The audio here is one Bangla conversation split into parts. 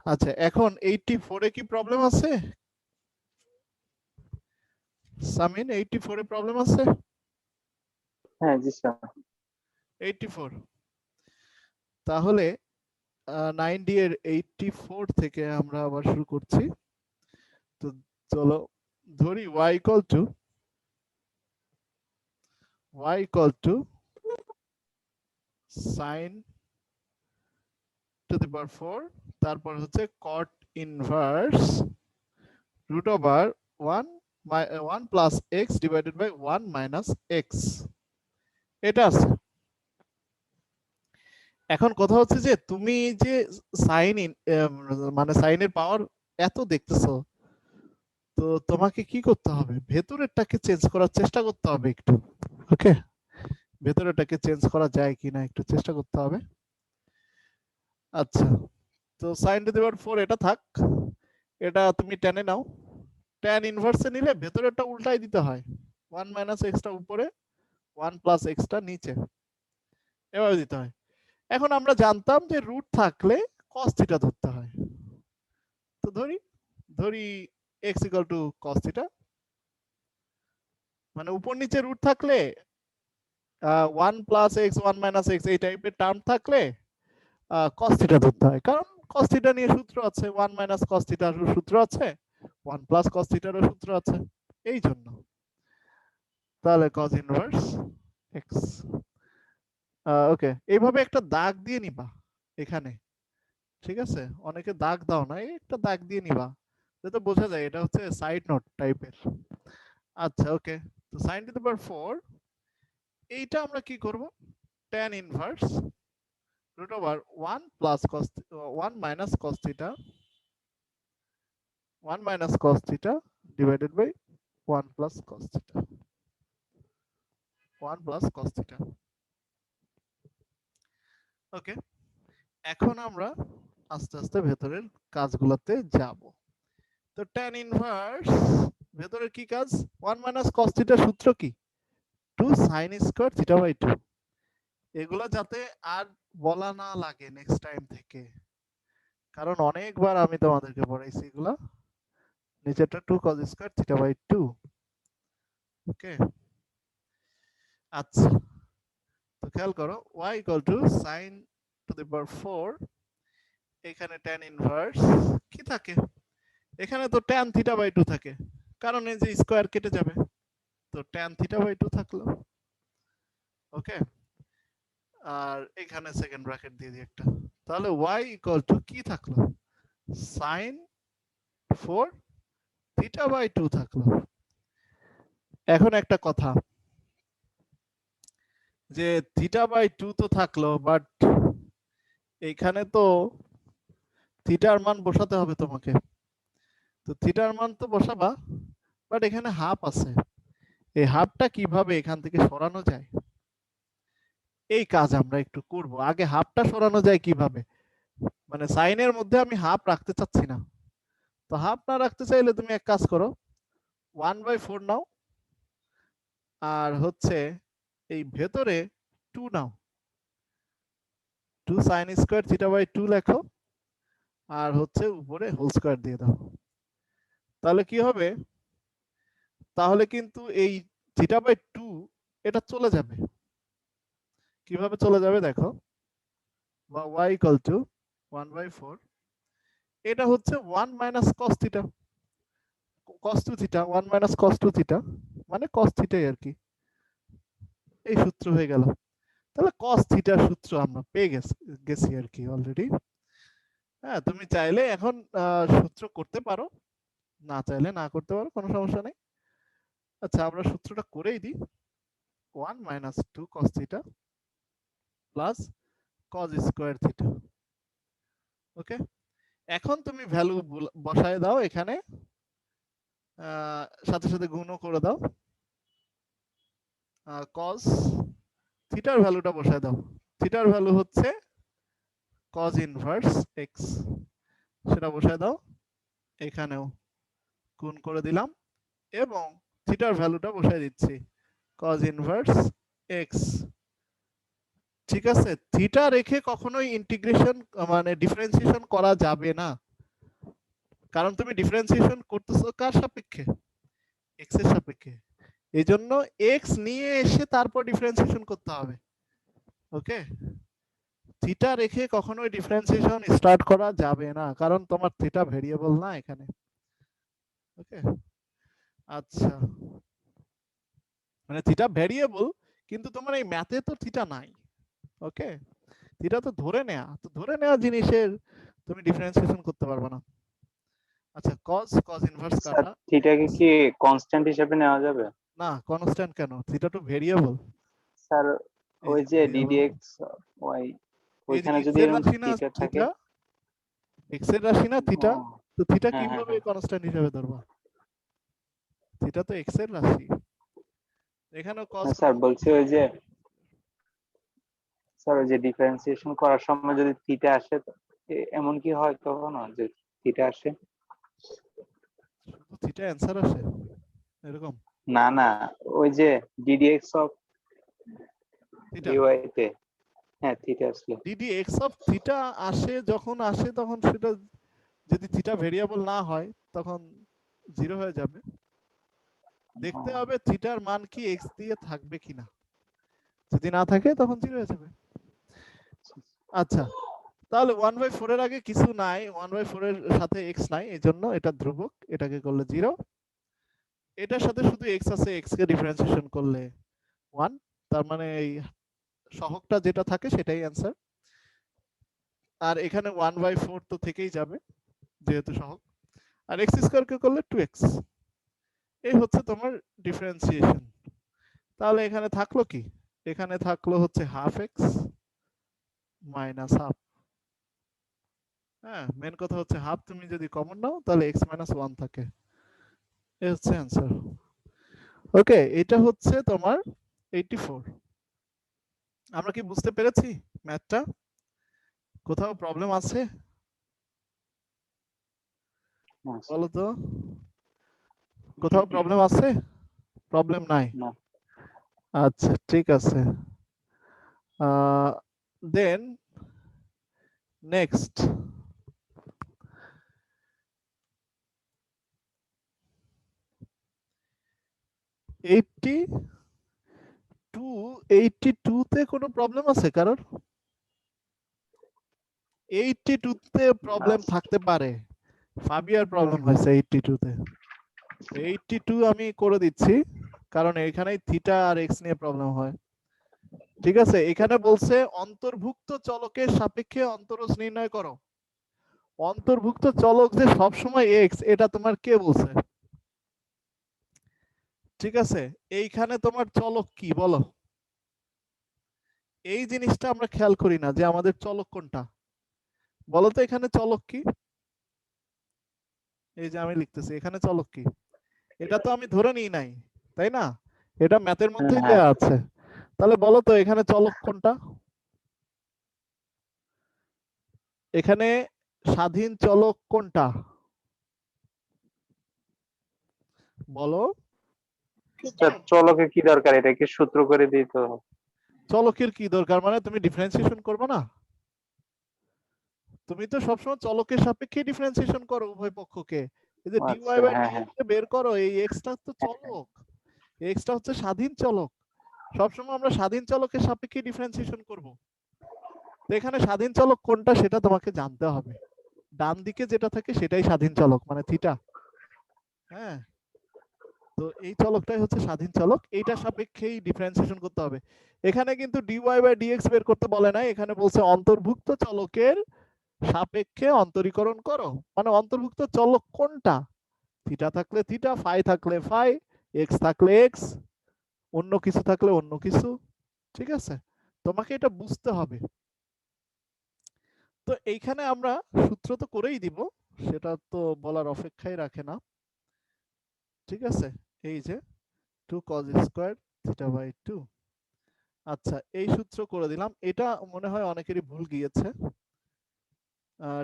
আচ্ছা এখন 84 এ কি প্রবলেম আছে সামিন 84 এ প্রবলেম আছে হ্যাঁ জি স্যার 84 তাহলে 9D এর 84 থেকে আমরা আবার শুরু করছি তো চলো ধরি y equal to sin to the power 4 তারপর হচ্ছে cot inverse root over 1 plus x divided by 1 minus x এটা আছে এখন কথা হচ্ছে যে তুমি যে সাইন মানে সাইনের পাওয়ার এত দেখতেছো তো তোমাকে কি করতে হবে ভেতরেরটাকে চেঞ্জ করার চেষ্টা করতে হবে একটু ওকে ভেতরেরটাকে চেঞ্জ করা যায় কিনা একটু চেষ্টা করতে হবে আচ্ছা তো sin টু দি পাওয়ার 4 এটা থাক এটা তুমি টেনে নাও tan ইনভার্সে নিলে ভেতরেরটা উল্টাই দিতে হয় 1 মাইনাস x টা উপরে 1 প্লাস x টা নিচে এভাবে দিতে হয় এখন আমরা জানতাম যে রুট থাকলে cos থিটা ধরতে হয় তো ধরি ধরি x equal two cos theta মানে উপর নিচে রুট থাকলে 1 প্লাস x 1 মাইনাস x এই টাইপের টার্ম থাকলে cos থিটা ধরতে হয় কারণ cos থিটা নিয়ে সূত্র আছে 1 মাইনাস cos থিটার সূত্র আছে 1 প্লাস cos থিটারও সূত্র আছে এই জন্য তাহলে cos ইনভার্স x ওকে এইভাবে একটা দাগ দিয়ে নিবা এখানে ঠিক আছে অনেকে দাগ দাও না এই একটা দাগ দিয়ে নিবা যাতে বোঝা যায় এটা হচ্ছে সাইড নোট টাইপের আচ্ছা ওকে তো sin টু দি পাওয়ার 4 এইটা আমরা কি করব tan inverse root over 1 plus cos 1 minus cos theta 1 minus cos theta divided by 1 plus cos theta 1 plus cos theta ওকে এখন আমরা আস্তে আস্তে ভেতরের কাজগুলোতে যাব তো tan ইনভার্স ভেতরের কি কাজ 1 minus cos theta সূত্র কি 2 sin square theta by 2 এগুলা যাতে আর বলা না লাগে নেক্সট টাইম থেকে কারণ অনেকবার আমি তোমাদেরকে পড়াইছি এগুলা নিচেরটা 2 cos square theta by 2 ওকে আচ্ছা তো খেয়াল করো y equal to sin to the power 4 এখানে tan ইনভার্স কি থাকে এখানে তো tan থিটা বাই 2 থাকে কারণ এই যে স্কয়ার কেটে যাবে তো tan থিটা বাই 2 থাকলো ওকে আর এখানে সেকেন্ড ব্র্যাকেট দিয়ে দিই একটা তাহলে y equal to কি থাকলো sin 4 থিটা বাই 2 থাকলো এখন একটা কথা যে থিটা বাই 2 তো থাকলো বাট এইখানে তো থিটার মান বসাতে হবে তোমাকে তো থিটার মান তো বসাবা বাট এখানে হাফ আছে এই হাফটা কিভাবে এখান থেকে সরানো যায় এই কাজ আমরা একটু করব আগে হাফটা সরানো যায় কিভাবে মানে সাইনের মধ্যে আমি হাফ রাখতে চাচ্ছি না তো হাফ না রাখতে চাইলে তুমি এক কাজ করো 1/4 নাও আর হচ্ছে এই ভেতরে 2 নাও 2 sin স্কয়ার থিটা বাই 2 লেখো আর হচ্ছে উপরে হোল স্কয়ার দিয়ে দাও তাহলে কি হবে তাহলে কিন্তু এই থিটা বাই 2 এটা চলে যাবে কিভাবে চলে যাবে দেখো বা y equal to 1/4 এটা হচ্ছে 1 minus cos theta cos 2 theta 1 minus cos 2 theta মানে cos থিটাই আর কি এই সূত্র হয়ে গেল তাহলে cos থিটার সূত্র আমরা পেয়ে গেছি আর কি অলরেডি হ্যাঁ তুমি চাইলে এখন সূত্র করতে পারো না চাইলে না করতে পারো কোনো সমস্যা নেই আচ্ছা আমরা সূত্রটা করেই দিই 1 minus 2 cos theta plus cos square theta okay এখন তুমি ভ্যালু বসায় দাও এখানে সাথে সাথে গুণও করে দাও cos থিটার ভ্যালুটা বসায় দাও থিটার ভ্যালু হচ্ছে cos ইনভার্স x সেটা বসায় দাও এখানেও গুণ করে দিলাম এবং থিটার ভ্যালুটা বসায় দিচ্ছি cos ইনভার্স x ঠিক আছে থিটা রেখে কখনোই ইন্টিগ্রেশন মানে ডিফারেন্সিয়েশন করা যাবে না কারণ তুমি ডিফারেন্সিয়েশন করতেছো কার সাপেক্ষে, এক্স এর সাপেক্ষে। এই জন্য এক্স নিয়ে এসে তারপর ডিফারেন্সিয়েশন করতে হবে। ওকে, থিটা রেখে কখনোই ডিফারেন্সিয়েশন স্টার্ট করা যাবে না, কারণ তোমার থিটা ভেরিয়েবল না এখানে। ওকে, আচ্ছা, মানে থিটা ভেরিয়েবল কিন্তু তোমার এই ম্যাথে তো থিটা নাই। ওকে, থিটা তো ধরে নেয়া, তো ধরে নেওয়া জিনিসের তুমি ডিফারেন্সিয়েশন করতে পারবে না। আচ্ছা, কজ ইনভার্স স্যার কাটা। থিটাকে কি কনস্ট্যান্ট হিসেবে নেওয়া যাবে? না, কনস্ট্যান্ট কেন, থিটা তো ভেরিয়েবল। স্যার এই ওই যে যে ভেরিয়েবল, ডিডিএক্স ওয়াই, এই যে ওইখানে এক্স যদি এর এরকম রাশি না থিটা থাকে। থিটা, এক্স এর রাশি না ও, থিটা, তো থিটা হ্যাঁ হ্যাঁ কিভাবে হ্যাঁ। কনস্ট্যান্ট হিসেবে ধরবা? থিটা তো এক্স এর রাশি, এখানেও কজ হ্যাঁ স্যার বলছি ওই যে, স্যার ওই যে ডিফারেন্সিয়েশন করার সময় যদি থিটা আসে এমন কি হয় কখনো যে থিটা আসে? শুধু থিটা অ্যান্সার আসে এরকম? না না, ওই যে ডিডিএক্স অফ থিটা, ডিওয়াই তে, হ্যাঁ থিটা আসলে। ডিডি এক্স অফ থিটা আসে, যখন আসে তখন সেটা যদি থিটা ভেরিয়েবল না হয় তখন জিরো হয়ে যাবে। দেখতে হবে থিটার মান কি এক্স দিয়ে থাকবে কিনা, যদি না থাকে তখন জিরো হয়ে যাবে। আচ্ছা, তাহলে 1/4 এর আগে কিছু নাই, 1/4 এর সাথে এক্স নাই, এই জন্য এটা ধ্রুবক, এটাকে করলে জিরো। এটার সাথে শুধু এক্স আছে, এক্স কে ডিফারেন্সিয়েশন করলে 1, তার মানে এই সহগটা যেটা থাকে সেটাই অ্যান্সার। আর এখানে 1/4 তো থেকেই যাবে যেহেতু সহগ, আর এক্স স্কয়ার কে করলে 2x। এই হচ্ছে তোমার ডিফারেন্সিয়েশন। তাহলে এখানে থাকলো কি, এখানে থাকলো হচ্ছে হাফ এক্স মাইনাস হাফ। হ্যাঁ, মেন কথা হচ্ছে হাফ তুমি যদি কমন নাও তাহলে এক্স মাইনাস ওয়ান থাকে, এই হচ্ছে অ্যান্সার। ওকে, এটা হচ্ছে তোমার 84। আমরা কি বুঝতে পেরেছি ম্যাথটা? কোথাও প্রবলেম আছে বলো তো, কোথাও প্রবলেম আছে? প্রবলেম নাই? না। আচ্ছা, ঠিক আছে। দেন নেক্সট, এইটটি টু, 82 তে কোনো প্রবলেম আছে কারোর? 82 তে প্রবলেম থাকতে পারে, ফাবিয়ার প্রবলেম হয়েছে 82 তে। 82 আমি করে দিচ্ছি, কারণ এখানেই থিটা আর এক্স নিয়ে প্রবলেম হয়। ঠিক আছে, এখানে বলছে অন্তর্ভুক্ত চলকের সাপেক্ষে অন্তরজ নির্ণয় করো। অন্তর্ভুক্ত চলক যে সবসময় এক্স, এটা তোমার কে বলছে? ঠিক আছে, এইখানে তোমার চলক কি বলো? এই জিনিসটা আমরা খেয়াল করি না যে আমাদের চলক কোনটা। বলো তো এখানে চলক কি? এই যে আমি লিখতেছি এখানে চলক কি, এটা তো আমি ধরে নিই নাই, তাই না? এটা ম্যাথের মধ্যেই হ্যাঁ দেয়া আছে। তাহলে বলো তো এখানে চলক কোনটা? এখানে স্বাধীন চলক কোনটা বলো? স্যার চলকে কি দরকার, এটাকে সূত্র করে দিই তো। চলকের কি দরকার মানে তুমি ডিফারেন্সিয়েশন করবে না? তুমি তো সবসময় চলকের সাপেক্ষে ডিফারেন্সিয়েশন করো উভয় পক্ষকে। এই যে ডিওয়াই আচ্ছা বাই হ্যাঁ হ্যাঁ। ডিএক্স বের করো, এই এক্সটা তো চলক, এক্সটা হচ্ছে স্বাধীন চলক। সবসময় আমরা স্বাধীন চলকের সাপেক্ষে ডিফারেন্সিয়েশন করব। তো এখানে স্বাধীন চলক কোনটা সেটা তোমাকে জানতে হবে। ডান দিকে যেটা থাকে সেটাই স্বাধীন চলক, মানে থিটা। হ্যাঁ, তো এই চলকটাই হচ্ছে স্বাধীন চলক, এইটার সাপেক্ষেই ডিফারেন্সিয়েশন করতে হবে। এখানে কিন্তু ডিওয়াই বাই ডিএক্স বের করতে বলে নাই, এখানে বলছে অন্তর্ভুক্ত চলকের সাপেক্ষে অন্তরীকরণ করো। মানে অন্তর্ভুক্ত চলক কোনটা? থিটা থাকলে থিটা, ফাই থাকলে ফাই, এক্স থাকলে এক্স, অন্য কিছু থাকলে অন্য কিছু। ঠিক আছে, তোমাকে এটা বুঝতে হবে। তো এইখানে আমরা সূত্র তো করেই দিব, সেটা তো বলার অপেক্ষাই রাখে না। ঠিক আছে, এই যে 2 cos স্কয়ার থিটা বাই 2। আচ্ছা, এই সূত্র করে দিলাম, এটা মনে হয় অনেকেরই ভুল গিয়েছে।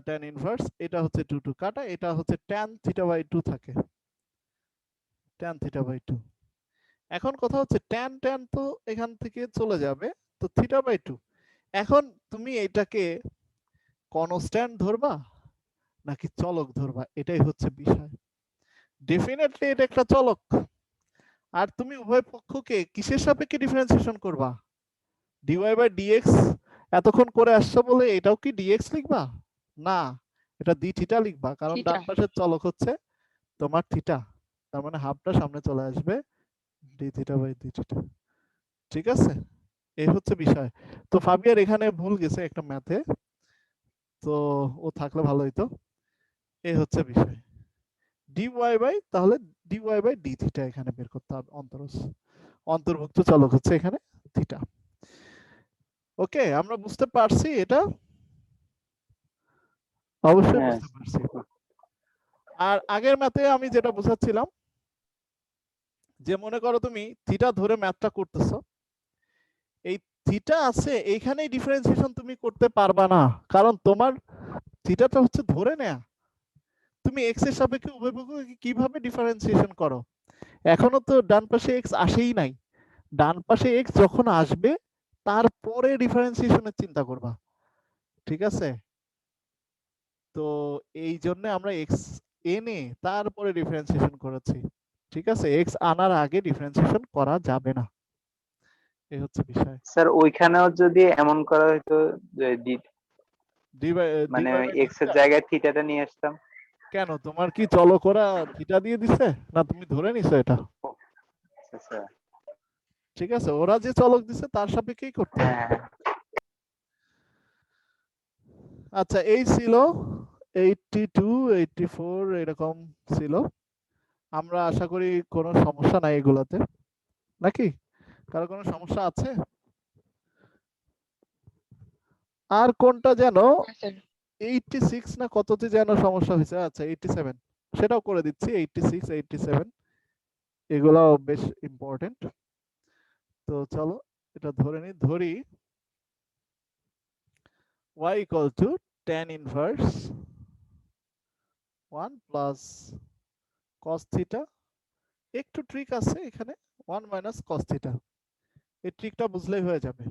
tan ইনভার্স, এটা হচ্ছে 2 2 কাটা, এটা হচ্ছে tan থিটা বাই 2 থাকে, tan থিটা বাই 2। এখন কথা হচ্ছে tan tan তো এখান থেকে চলে যাবে, তো থিটা বাই 2। এখন তুমি এটাকে কনস্ট্যান্ট ধরবা নাকি চলক ধরবা, এটাই হচ্ছে বিষয়। ডেফিনেটলি এটা একটা চলক। আর তুমি উভয় পক্ষকে কিসের সাপেক্ষে ডিফারেন্সিয়েশন করবা? ডিওয়াই বাই ডিএক্স এতক্ষণ করে আসছো বলে এটাও কি ডিএক্স লিখবা? না, এটা ডি থিটা লিখবা, কারণ থিটা। ডান পাশের চলক হচ্ছে তোমার থিটা, তার মানে হাফটা সামনে চলে আসবে, d theta by d theta. ঠিক আছে, এই হচ্ছে বিষয়। তো ফাবিয়ার এখানে ভুল গেছে একটা ম্যাথে, তো ও থাকলে ভালো হইতো। এই হচ্ছে বিষয়, ডিওয়াই বাই, তাহলে ডিওয়াই বাই ডি থিটা এখানে বের করতে হবে, অন্তর্ভুক্ত চলক হচ্ছে এখানে থিটা। ওকে, আমরা বুঝতে পারছি এটা, অবশ্যই হ্যাঁ বুঝতে পারছি। আর আগের ম্যাথে আমি যেটা বোঝাচ্ছিলাম, যে মনে করো তুমি থিটা ধরে ম্যাথটা করতেছো, এই থিটা আছে এইখানেই ডিফারেন্সিয়েশন তুমি করতে পারবা না, কারণ তোমার থিটাটা হচ্ছে ধরে নেয়া। তুমি এক্স এর সাপেক্ষে উভয় পক্ষকে কিভাবে ডিফারেন্সিয়েশন করো? এখনো তো ডান পাশে এক্স আসেই নাই। ডান পাশে এক্স যখন আসবে তারপরে ডিফারেন্সিয়েশনের চিন্তা করবা। ঠিক আছে, তো এই জন্য আমরা এক্স এনে তারপরে ডিফারেন্সিয়েশন করেছি। ঠিক আছে, এক্স আনার আগে ডিফারেন্সিয়েশন করা যাবে না, এই হচ্ছে বিষয়। স্যার, ওইখানেও যদি এমন করা হতো যে ডি বাই ডি মানে বাই বাই ডি এক্স এর থিটা। জায়গায় থিটাটা নিয়ে আসতাম। কেন, তোমার কি চলক ওরা থিটা দিয়ে দিছে, না তুমি ধরে নিছো এটা? আচ্ছা। ঠিক আছে, ওরা যে চলক দিছে তার সাপেক্ষেই করতে হবে। হ্যাঁ আচ্ছা, এই ছিল 82 84 এরকম ছিল। আমরা আশা করি কোনো সমস্যা নাই এগুলাতে, নাকি কারো কোনো সমস্যা আছে? আর কোনটা যেন হ্যাঁ স্যার। 86 না কততে যেন সমস্যা হয়েছে, আচ্ছা 87, সেটাও করে দিচ্ছি। 86 87 এগুলাও বেশ ইম্পর্টেন্ট। তো চলো এটা ধরি y equal to tan inverse 1 plus cos theta। একটু ট্রিক আছে এখানে, 1 minus cos theta, এই ট্রিকটা বুঝলেই হয়ে যাবে।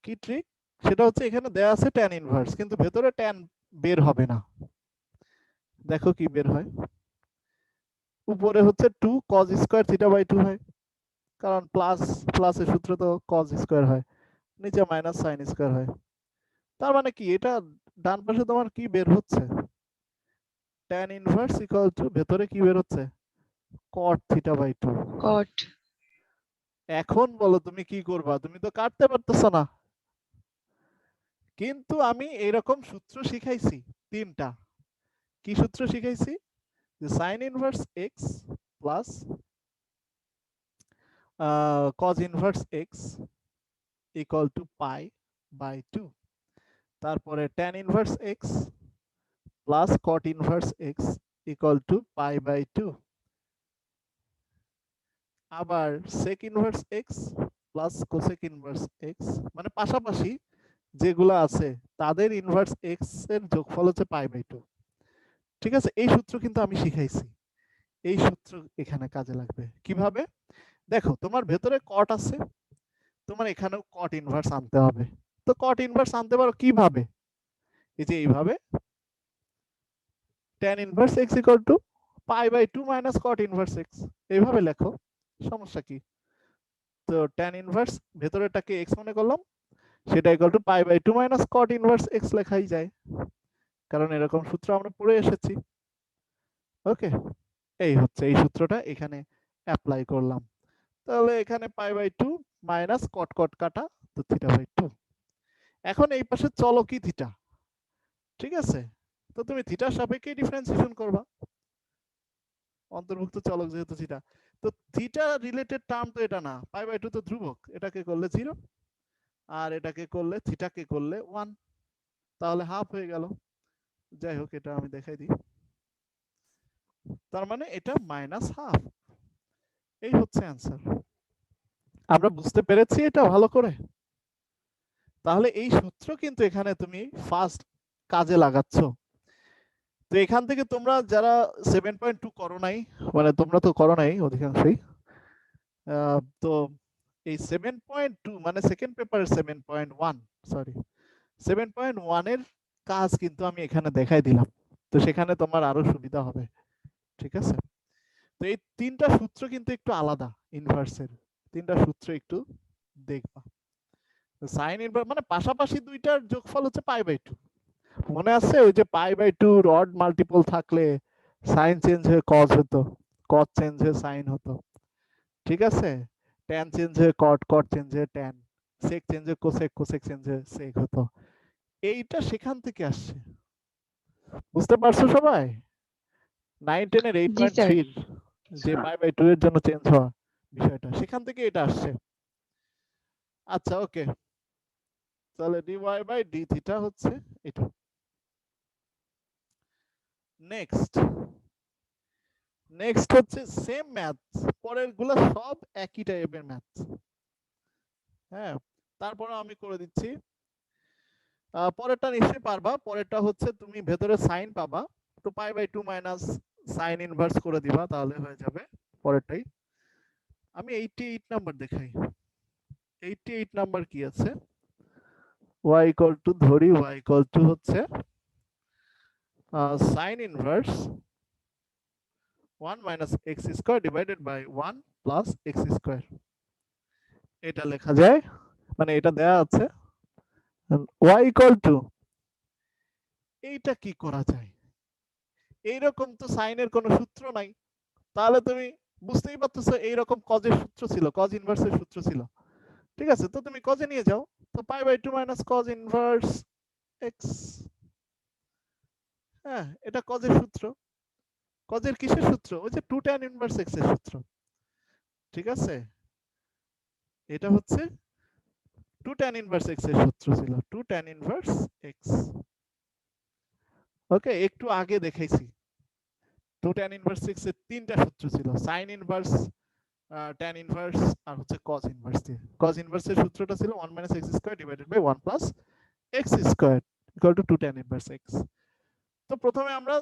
কি ট্রিক? সেটা হচ্ছে এখানে দেয়া আছে tan ইনভার্স, কিন্তু ভেতরে tan বের হবে না। দেখো কি বের হয়, উপরে হচ্ছে 2 cos স্কয়ার থিটা বাই 2 হয়, কারণ প্লাসের সূত্র তো cos স্কয়ার হয়, নিচে মাইনাস sin স্কয়ার হয়। তার মানে কি, এটা ডান পাশে তোমার কি বের হচ্ছে, tan ইনভার্স ইকুয়াল টু ভেতরে কি বের হচ্ছে, cot থিটা বাই 2। কট। এখন বলো তুমি কি করবা, তুমি তো কাটতে পারতেছো না, কিন্তু আমি এরকম সূত্র শিখাইছি তিনটা। কি সূত্র শিখাইছি? যে sin inverse x plus cos inverse x equal to pi by 2, তারপরে tan inverse x plus cot inverse x equal to pi by 2, আবার sec inverse x plus cosec inverse x, মানে পাশাপাশি যেগুলো আছে তাদের ইনভার্স x এর যোগফল হচ্ছে পাই বাই 2। ঠিক আছে, এই সূত্র কিন্তু আমি শিখাইছি, এই সূত্র এখানে কাজে লাগবে। কিভাবে? দেখো তোমার ভেতরে কট আছে, তোমার এখানেও কট ইনভার্স আনতে হবে। তো কট ইনভার্স আনতে পারো কিভাবে? এই যে এইভাবে, tan inverse x equal to pi by 2 minus cot inverse x, এইভাবে লেখো, সমস্যা কি? তো tan ইনভার্স ভেতরেটাকে x মনে করলাম, সেটা equal to pi by 2 minus cot inverse x লেখাই যায়, কারণ এরকম সূত্র আমরা পড়ে এসেছি। ওকে, এই হচ্ছে এই সূত্রটা এখানে অ্যাপ্লাই করলাম। তাহলে এখানে পাই বাই 2 মাইনাস কট কট কাটা, তো থিটা বাই 2। এখন এই পাশে চলো কি থিটা, ঠিক আছে, তো তুমি থিটার সাপেক্ষে ডিফারেন্সিয়েশন করবা, অন্তর্ভুক্ত চলক যেহেতু থিটা। তো থিটা রিলেটেড টার্ম তো এটা না, পাই বাই 2 তো ধ্রুবক, এটাকে করলে 0 আর এটাকে করলে থিটাকে করলে 1, তাহলে হাফ হয়ে গেল। যাই হোক, এটা আমি দেখাই দিই, তার মানে এটা মাইনাস হাফ, এই হচ্ছে অ্যান্সার। আমরা বুঝতে পেরেছি এটা ভালো করে? তাহলে এই সূত্র কিন্তু এখানে তুমি ফার্স্ট কাজে লাগাচ্ছ। তো এখান থেকে তোমরা যারা 7.2 করো নাই, মানে তোমরা তো করো নাই অধিকাংশই, তো এই 7.2 মানে সেকেন্ড পেপারের 7.1, সরি 7.1 এর কাজ কিন্তু আমি এখানে দেখাই দিলাম, তো সেখানে তোমার আরো সুবিধা হবে। ঠিক আছে, তো এই তিনটা সূত্র কিন্তু একটু আলাদা ইনভার্সের, তিনটা সূত্র একটু দেখবা। সাইন ইনভার্স মানে পাশাপাশি দুইটার যোগফল হচ্ছে π/2। মনে আছে ওই যে π/2 অড মাল্টিপল থাকলে সাইন চেঞ্জ হয়ে কজ হতো, কজ চেঞ্জ হয়ে সাইন হতো। ঠিক আছে, ট্যান চেঞ্জ হয়ে কট, কট চেঞ্জ হয়ে ট্যান, সেক চেঞ্জ হয়ে কোসেক, কোসেক চেঞ্জ হয়ে সেক হতো। এইটা সেখান থেকে আসছে, বুঝতে পারছো সবাই? 9, 10 এর জি স্যার। 8.3 যে π/2 এর জন্য চেঞ্জ হওয়া বিষয়টা, সেখান থেকে এটা আসছে। আচ্ছা ওকে, তাহলে dy/d হচ্ছে এটা। নেক্সট নেক্সট হচ্ছে সেম ম্যাথ, পরের গুলা সব একই টাইপের ম্যাথ। হ্যাঁ, তারপরে আমি করে দিচ্ছি। পরেরটা নিশ্চয়ই পারবা। পরেরটা হচ্ছে তুমি ভেতরে সাইন পাবা, তো π/2 মাইনাস সাইন ইনভার্স করে দিবা, তাহলে হয়ে যাবে পরেরটাই। আমি 88 নাম্বার দেখাই। 88 নাম্বার কি আছে? y ইকুয়াল টু, ধরি y ইকুয়াল টু হচ্ছে sine inverse 1 minus x square divided by 1 plus x square. এটা লেখা যায়, মানে এটা দেয়া আছে y ইকুয়াল টু, এইটা কি করা যায়? এইরকম তো সাইনের কোনো সূত্র নাই, তাহলে তুমি বুঝতেই পারতেছো এইরকম কজের সূত্র ছিল, কজ ইনভার্সের সূত্র ছিল। ঠিক আছে, তো তুমি কজে নিয়ে যাও, তো π/2 মাইনাস কজ ইনভার্স এক্স। হ্যাঁ, এটা কজের সূত্র। কজের কিসের সূত্র? ওই যে 2 tan ইনভার্স এক্স এর সূত্র। ঠিক আছে, এটা হচ্ছে 2 tan ইনভার্স এক্স এর সূত্র ছিল, 2 tan ইনভার্স এক্স। ওকে, একটু আগে দেখাইছি 2 tan ইনভার্স এক্স এর তিনটা সূত্র ছিল, সাইন ইনভার্স, tan ইনভার্স আর হচ্ছে cos ইনভার্স দিয়ে। cos ইনভার্সের সূত্রটা ছিল 1 minus x square divided by 1 plus x square equal to 2 tan inverse x। তো প্রথমে আমরা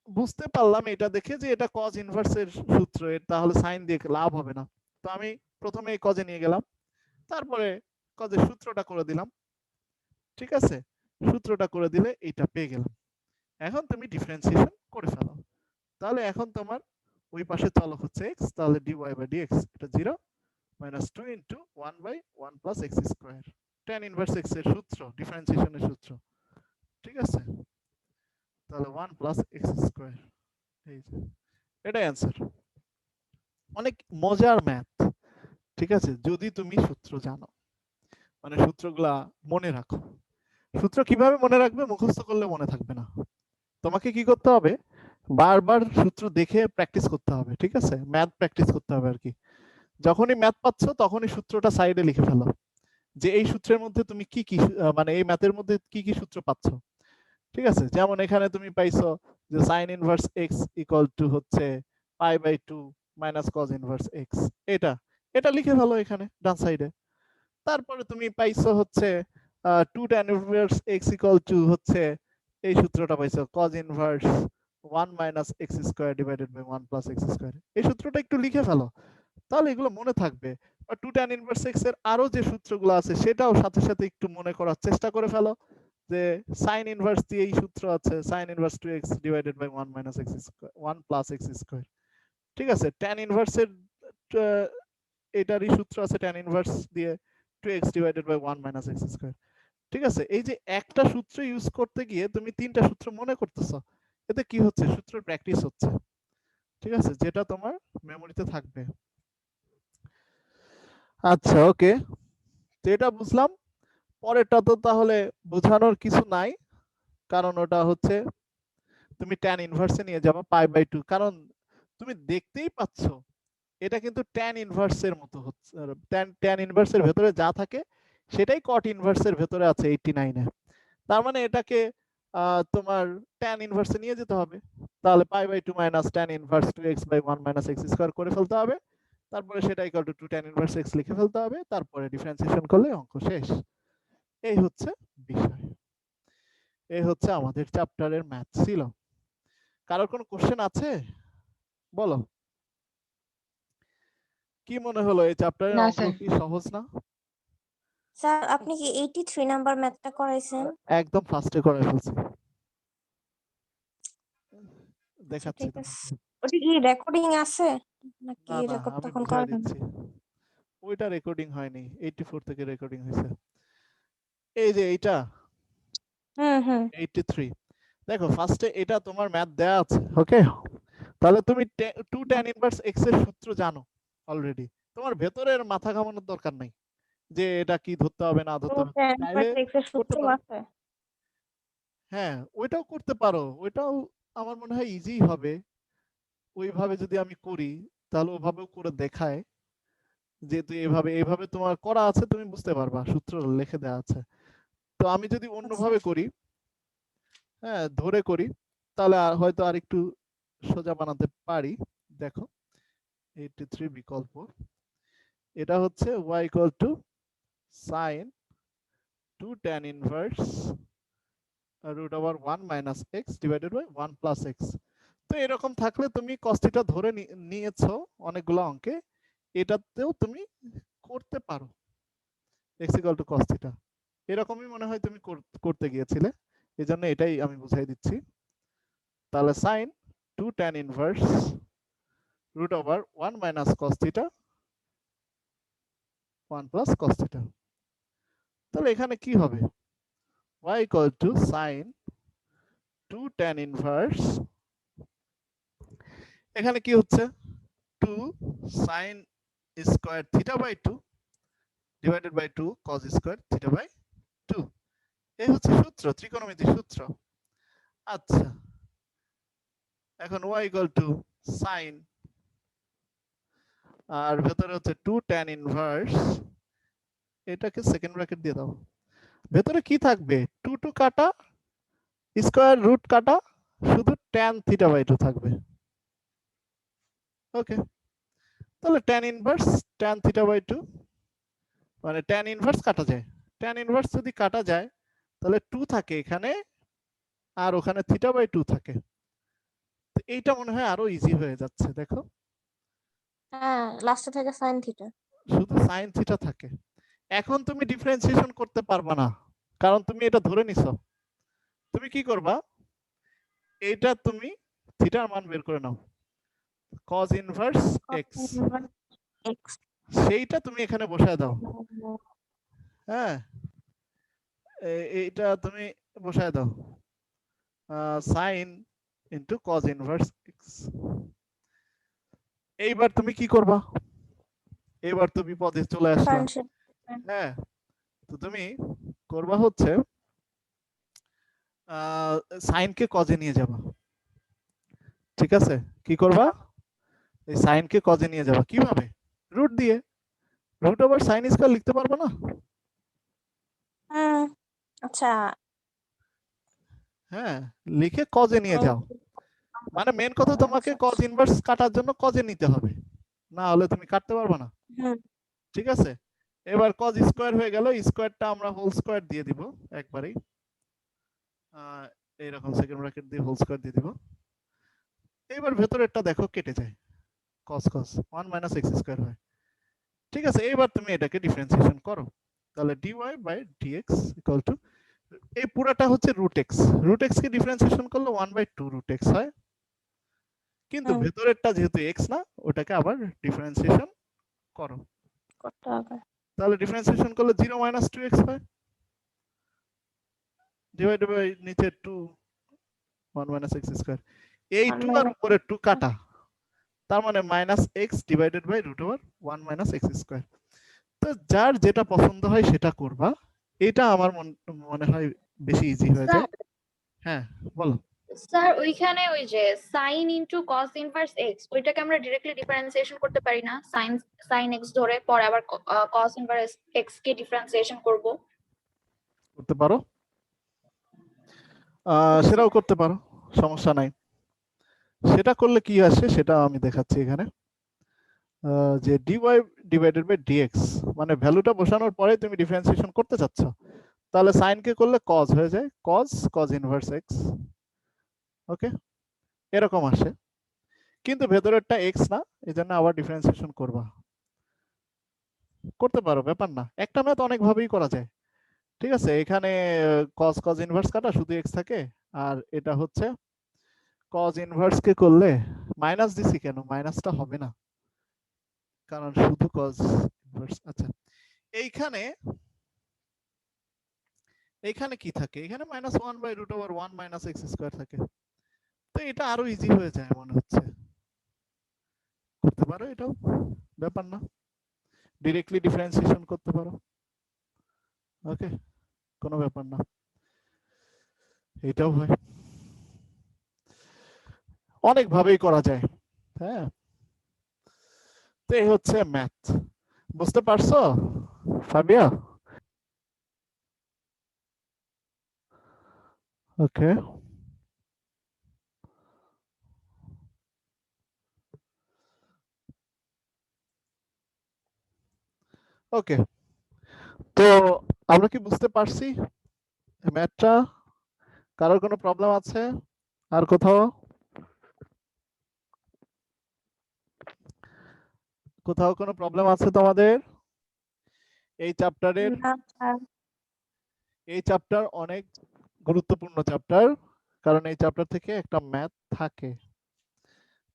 বুঝতে পারলাম এটা দেখে যে এটা cos ইনভার্সের সূত্র, এর তাহলে সাইন দিয়ে লাভ হবে না। তো আমি প্রথমে এই cos এ নিয়ে গেলাম, তারপরে cos এর সূত্রটা করে দিলাম। ঠিক আছে, সূত্রটা করে দিলে এটা পেয়ে গেলাম। এখন তুমি ডিফারেন্সিয়েশন করে ফেলো, তাহলে এখন তোমার ওই পাশে চলক হচ্ছে x, তাহলে dy/dx এটা 0 minus 2 into 1/1 plus x square, tan inverse x এর সূত্র, ডিফারেন্সিয়েশনের সূত্র। ঠিক আছে, তাহলে 1 প্লাস এক্স স্কোয়ার, এই যে এটাই অ্যান্সার। অনেক মজার ম্যাথ। ঠিক আছে, যদি তুমি সূত্র জানো, মানে সূত্রগুলা মনে রাখো। সূত্র কিভাবে মনে রাখবে? মুখস্থ করলে মনে থাকবে না, তোমাকে কি করতে হবে, বারবার সূত্র দেখে প্র্যাকটিস করতে হবে। ঠিক আছে, ম্যাথ প্র্যাকটিস করতে হবে আর কি। যখনই ম্যাথ পাচ্ছ তখনই সূত্রটা সাইডে লিখে ফেলো, যে এই সূত্রের মধ্যে তুমি কি কি মানে এই ম্যাথের মধ্যে কি কি সূত্র পাচ্ছ। ঠিক আছে, যেমন এখানে তুমি পাইছো যে sin inverse x equal to হচ্ছে π/2 মাইনাস cos ইনভার্স x, এটা এটা লিখে ফেলো এখানে ডান সাইডে। তারপরে তুমি পাইছো হচ্ছে 2 tan inverse x equal to হচ্ছে এই সূত্রটা পাইছো cos inverse 1 minus x square divided by 1 plus x square. এই সূত্রটা একটু লিখে ফেলো, তাহলে এগুলো মনে থাকবে। বা 2 tan ইনভার্স x এর আরো যে সূত্রগুলো আছে সেটাও সাথে সাথে একটু মনে করার চেষ্টা করে ফেলো, যে sin ইনভার্স দিয়ে এই সূত্র আছে sin inverse 2x divided by 1 minus x square 1 plus x square. ঠিক আছে, tan ইনভার্স এর এটারই সূত্র আছে tan ইনভার্স দিয়ে 2x divided by 1 minus x square. ঠিক আছে, এই যে একটা সূত্র ইউজ করতে গিয়ে তুমি তিনটা সূত্র মনে করতেছো, এতে কি হচ্ছে, সূত্রের প্র্যাকটিস হচ্ছে। ঠিক আছে, যেটা তোমার মেমোরিতে থাকবে। আচ্ছা ওকে, তো এটা বুঝলাম। পরেরটা তো তাহলে বোঝানোর কিছু নাই, কারণ ওটা হচ্ছে তুমি ট্যান ইনভার্সে নিয়ে যাবে π/2, কারণ তুমি দেখতেই পাচ্ছ এটা কিন্তু ট্যান ইনভার্সের মতো হচ্ছে, ট্যান ইনভার্সের ভেতরে যা থাকে সেটাই কট ইনভার্সের ভেতরে আছে 89 এ। তার মানে এটাকে তোমার ট্যান ইনভার্সে নিয়ে যেতে হবে, তাহলে π/2 minus tan inverse 2x by 1 minus x square করে ফেলতে হবে, তারপরে সেটা equal to 2 tan inverse x লিখে ফেলতে হবে, তারপরে ডিফারেন্সিয়েশন করলে অঙ্ক শেষ। এই হচ্ছে বিষয়, এই হচ্ছে আমাদের চ্যাপ্টারের ম্যাথ ছিল। কারোর কোনো কোশ্চেন আছে? বলো, কি মনে হলো এই চ্যাপ্টারের না অঙ্ক স্যার। কি সহজ না? স্যার আপনি কি 83 নাম্বার ম্যাথটা করাইছেন? একদম ফার্স্টে করে ফেলছি, আচ্ছা দেখাচ্ছি ঠিক আছে। তোমাকে। ওটা কি রেকর্ডিং আছে নাকি না না, রেকর্ড আমি তখন বুঝাই করাবেন? দিচ্ছি। ওইটা রেকর্ডিং হয়নি, 84 থেকে রেকর্ডিং হয়েছে। এই যে এইটা হুম 83, দেখো ফার্স্টে এটা তোমার ম্যাথ দেয়া আছে, ওকে? তাহলে তুমি 2 tan ইনভার্স x এর সূত্র জানো অলরেডি, তোমার ভেতরের মাথা ঘামানোর দরকার নাই যে এটা কি ধরতে হবে না তো ধরতে হবে, tan চাইলে inverse x এর করতে সূত্র পারো। আছে? হ্যাঁ, ওইটাও করতে পারো, ওইটাও আমার মনে হয় ইজি হবে। ওইভাবে যদি আমি করি তাহলে ওভাবেও করে দেখায়, যেহেতু এভাবে এভাবে তোমার করা আছে তুমি বুঝতে পারবা, সূত্র লিখে দেওয়া আছে। তো আমি যদি আচ্ছা অন্যভাবে করি, হ্যাঁ ধরে করি, তাহলে হয়তো আর একটু সোজা বানাতে পারি। দেখো 83 বিকল্প, এটা হচ্ছে y equal to sin 2 tan inverse root over 1 minus x divided by 1 plus x. তো এরকম থাকলে তুমি cos থিটা ধরে নিয়েছো অনেকগুলো অঙ্কে, এটাতেও তুমি করতে পারো x equal two cos theta, এরকমই মনে হয় তুমি করতে গিয়েছিলে, এই জন্য এটাই আমি বুঝাই দিচ্ছি। তাহলে sin 2 tan inverse root over 1 minus cos theta 1 plus cos theta. তাহলে এখানে কি হবে, y equal to sin 2 tan inverse, এখানে কি হচ্ছে 2 sin square theta by 2 divided by 2 cos square theta by 2, এই হচ্ছে সূত্র, ত্রিকোণমিতির সূত্র। আচ্ছা, এখন y ইকুয়াল টু sin, আর ভেতরে হচ্ছে 2 tan ইনভার্স, এটাকে সেকেন্ড ব্র্যাকেট দিয়ে দাও। ভেতরে কি থাকবে, 2 2 কাটা, স্কয়ার রুট কাটা, শুধু tan থিটা বাই 2 থাকবে। ওকে, তাহলে tan inverse tan theta by 2, মানে tan ইনভার্স কাটা যায়, tan ইনভার্স যদি কাটা যায় তাহলে 2 থাকে এখানে, আর ওখানে থিটা বাই 2 থাকে। তো এইটা মনে হয় আরো ইজি হয়ে যাচ্ছে, দেখো হ্যাঁ লাস্টে থেকে sin থিটা। শুধু sin থিটা থাকে। এখন তুমি ডিফারেন্সিয়েশন করতে পারবা না, কারণ তুমি এটা ধরে নিছো। তুমি কি করবা, এইটা তুমি থিটার মান বের করে নাও, cos ইনভার্স x, x সেইটা তুমি এখানে বসায় দাও। হ্যাঁ, এইটা তুমি বসায় দাও, sin into cos inverse x। এইবার তুমি কি করবা, এবার তুমি পদে চলে আসলা। ডিফারেন্সিয়েট। হ্যাঁ, তো তুমি করবা হচ্ছে সাইনকে কজে নিয়ে যাবা, ঠিক আছে? কি করবা, এই সাইনকে কজে নিয়ে যাবা, কিভাবে, রুট দিয়ে, রুট ওভার সাইন স্কয়ার লিখতে পারবো না? হুম আচ্ছা। হ্যাঁ, লিখে কজে নিয়ে যাও, মানে মেন কথা তোমাকে আচ্ছা কজ ইনভার্স কাটার জন্য কজে নিতে হবে, না হলে তুমি কাটতে পারবে না, হুম ঠিক আছে? এবার কজ স্কয়ার হয়ে গেল, স্কয়ারটা আমরা হোল স্কয়ার দিয়ে দিব একবারেই, এইরকম সেকেন্ড ব্র্যাকেট দিয়ে হোল স্কয়ার দিয়ে দিব। এবার ভেতরেরটা দেখো কেটে যায়, cos cos 1 minus x square হয়, ঠিক আছে? এবার তুমি এটাকে ডিফারেন্সিয়েশন করো, তাহলে dy by dx equal to, এই পুরাটা হচ্ছে রুট x, রুট x কে ডিফারেন্সিয়েশন করলে 1/2 রুট x হয়, কিন্তু হুম ভেতরেরটা যেহেতু x না, ওটাকে আবার ডিফারেন্সিয়েশন করো, করতে হবে। তাহলে ডিফারেন্সিয়েশন করলে 0 মাইনাস 2x হয়, ডিভাইডেড বাই নিচে 2 1 মাইনাস x স্কয়ার, এই 1 2 আর মাইনাস উপরে 2 কাটা, তার মানে minus x divided by root over 1 minus x square. তো যার যেটা পছন্দ হয় সেটা করবা, এটা আমার মনে হয় বেশি ইজি হয়ে যায়। হ্যাঁ বলো। স্যার ওইখানে ওই যে sine into cos inverse x ওইটাকে আমরা ডিরেক্টলি ডিফারেন্সিয়েশন করতে পারি না, সাইন এক্স ধরে পরে আবার কস ইনভার্স এক্স কে ডিফারেন্সিয়েশন করব? করতে পারো, সেটাও করতে পারো, সমস্যা নাই। সেটা করলে কি আসে সেটা আমি দেখাচ্ছি এখানে, যে dy ডিভাইডেড বাই dx, মানে ভ্যালুটা বসানোর পরে তুমি ডিফারেন্সিয়েশন করতে চাচ্ছ, তাহলে সাইন কে করলে cos হয়ে যায়, cos cos ইনভার্স x, ওকে? এরকম আসে, কিন্তু ভেতরেরটা x না, এই জন্য আবার ডিফারেন্সিয়েশন করবা। করতে পারো, ব্যাপার না। একটা ম্যাথ অনেক ভাবেই করা যায়। ঠিক আছে, এখানে cos cos ইনভার্স কাটা শুধু x থাকে, আর এটা হচ্ছে cos ইনভার্স কে করলে মাইনাস দিছি কেন, মাইনাসটা হবে না কারণ শুধু cos ইনভার্স। আচ্ছা, এইখানে এইখানে কি থাকে, এখানে -1/√1 - x² থাকে। তো এটা আরো ইজি হয়ে যায় মনে হচ্ছে, করতে পারো এটাও, ব্যাপার না, ডিরেক্টলি ডিফারেন্সিয়েশন করতে পারো। ওকে, কোনো ব্যাপার না, এটাও হয়, অনেক ভাবেই করা যায়। হ্যাঁ, তো এই হচ্ছে ম্যাথ, বুঝতে পারছো ফাবিয়া? ওকে, ওকে, তো আমরা কি বুঝতে পারছি ম্যাথটা? কারোর কোনো প্রবলেম আছে আর কোথাও? কোথাও কোনো প্রবলেম আছে তোমাদের এই চ্যাপ্টারের? না স্যার। এই চ্যাপ্টার অনেক গুরুত্বপূর্ণ চ্যাপ্টার, কারণ এই চ্যাপ্টার থেকে একটা ম্যাথ থাকে।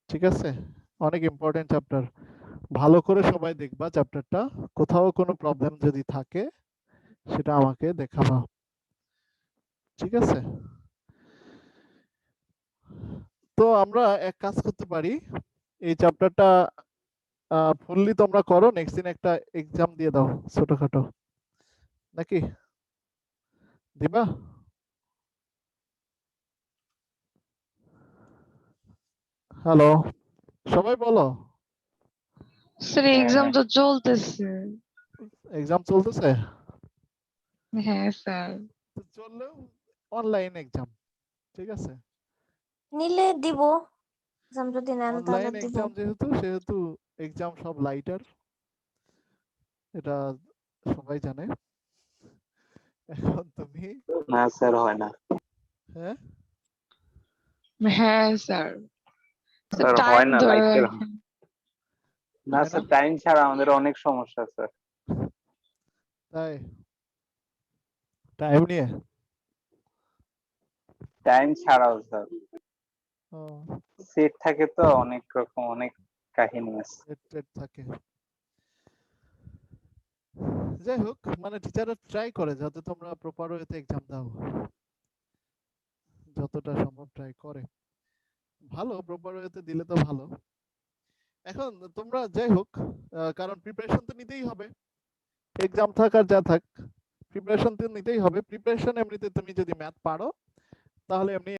ঠিক আছে, অনেক ইম্পর্টেন্ট চ্যাপ্টার, ভালো করে সবাই দেখবা চ্যাপ্টারটা। কোথাও কোনো প্রবলেম যদি থাকে সেটা আমাকে দেখাবা, ঠিক আছে? তো আমরা এক কাজ করতে পারি, এই চ্যাপ্টারটা ফুললি তোমরা করো, নেক্সট দিন একটা এক্সাম দিয়ে দাও ছোটখাটো, নাকি দিবা? হ্যালো, সবাই বলো। স্যার এক্সাম তো চলতেছে। এক্সাম চলতেছে? হ্যাঁ স্যার। তো চললেও অনলাইন এক্সাম, ঠিক আছে? নিলে দিব, এক্সাম যদি নেন তাহলে অনলাইন দিব। এক্সাম যেহেতু, সেহেতু এক্সাম সব লাইটার, এটা সবাই জানে। এখন তুমি না স্যার, হয় না। হ্যাঁ, হ্যাঁ স্যার। স্যার টাইম হয় না, ধরে লাইক রাখেন। না হয় স্যার, না? টাইম ছাড়া আমাদের অনেক সমস্যা স্যার। তাই টাইম নিয়ে? টাইম ছাড়াও স্যার ও, সেট থাকে তো অনেক রকম, অনেক কাহিনী আছে। সেট থাকে। যাই হোক, মানে টিচাররা ট্রাই করে যাতে তোমরা প্রপার ওয়েতে এক্সাম দাও, যতটা সম্ভব ট্রাই করে। ভালো, প্রপার ওয়েতে দিলে তো ভালো। এখন তোমরা যাই হোক, কারণ প্রিপারেশন তো নিতেই হবে, এক্সাম থাক আর যা থাক, প্রিপারেশন তো নিতেই হবে। প্রিপারেশন এমনিতে তুমি যদি ম্যাথ পারো তাহলে এমনি